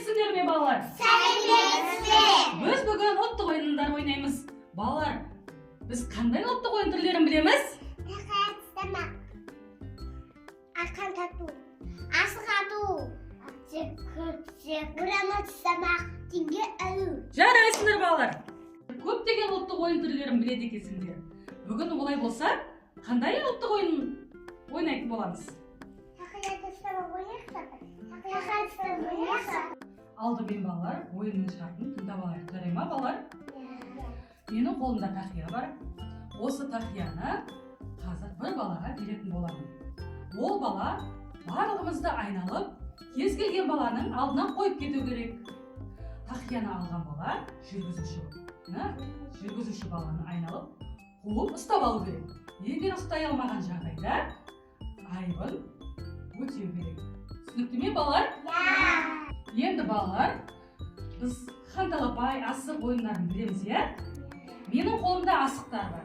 сәлеметсіздер ме балалар? Сәлеметсіздер. Біз бүгін ұлттық ойындар ойнаймыз. Балалар, біз қандай ұлттық ойын түрлерін білеміз? Тақаяттамақ, арқан тату, асық ату, бұрама тұстамақ, теңге әлу. Жарайсыңдар балалар. Көптеген ұлттық ойын түрлерін біледі екенсіңдер. Бүгін олай болса, қандай ұлттық ойын ойнайтын боламыз? Тақаяттамақ ойнақсақ. Тақаяттамақ ойнақсақ. Алдымен балалар, ойынның шартын тыңдап алайық. Жарай ма балалар? Менің қолымда тақия бар. Осы тақияны қазір бір балаға беретін боламын. Ол бала барлығымызды айналып, кез келген баланың алдынан қойып кету керек. Тақияны алған бала жүргізуші баланы айналып, қуып ұстап алу керек. Егер ұстай алмаған жағдайда айыбын өтеу керек. Түсінікті ме балалар? Енді балалар, біз ханталапай, асық ойындарын білеміз, иә? Менің қолымда асықтар бар.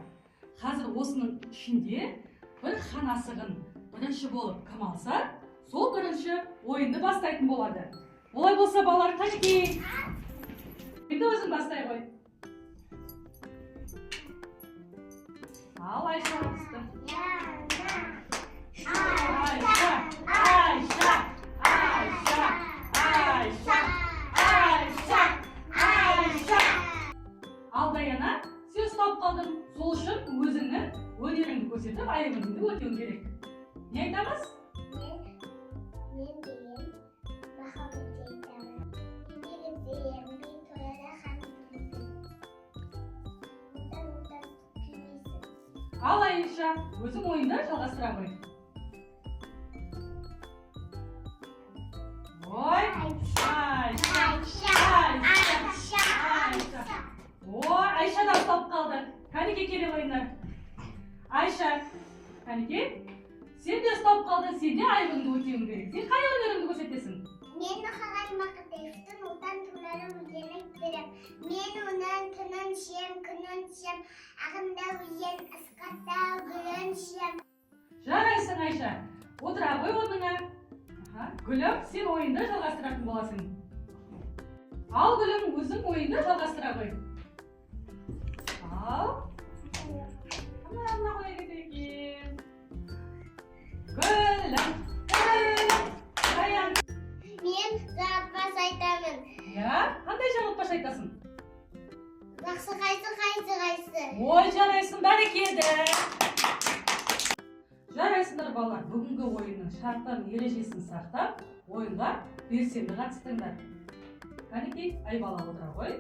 Қазір осының ішінде бір хан асығын бірінші болып кім алса, сол бірінші ойынды бастайтын болады. Олай болса балалар, қанекей. Енді өзің бастай қой. Ал, Айша түсті. Ал, Даяна, сен ұстап қалдың. Сол үшін өзіңнің өнеріңді көрсетіп, айыбыңды өтеуің керек. Не айтамыз? Мен деген махаббат айтамын. Егер мен тояда ханымсың. Одан күлмейсің. Ал, Айша, өзің ойынды жалғастыра қой. Ой, Айша да ұстап қалды. Қанеке келе ойындар. Айша, қанеке, сен де ұстап қалдың, сен де айыбыңды өтеуің керек. Сен қай өнеріңді көрсетесің? Мен Мұқағали Мақатаевтың отан туралы өлеңін берем. Мен оның күнін ішем, күнін ішем, ағында өзен, ысқақта гүлін ішем. Жарайсың, Айша. Отыра қой орныңа. Гүлім, сен ойынды жалғастыратын боласың. Ал, Гүлім, өзің ойынды жалғастыра қой. Ал. Қана қоя кетейін. Гүлім, Даян. Мен жаңылтпаш айтамын. Қандай жаңылтпаш айтасың? Жақсы қайсы. Ой, жарайсың, бәрекелді. Жарайсыңдар балалар, бүгінгі ойынның шарттарын, ережесін сақтап, ойынға белсенді қатыстыңдар. Қанекей, ай бала отыра ғой.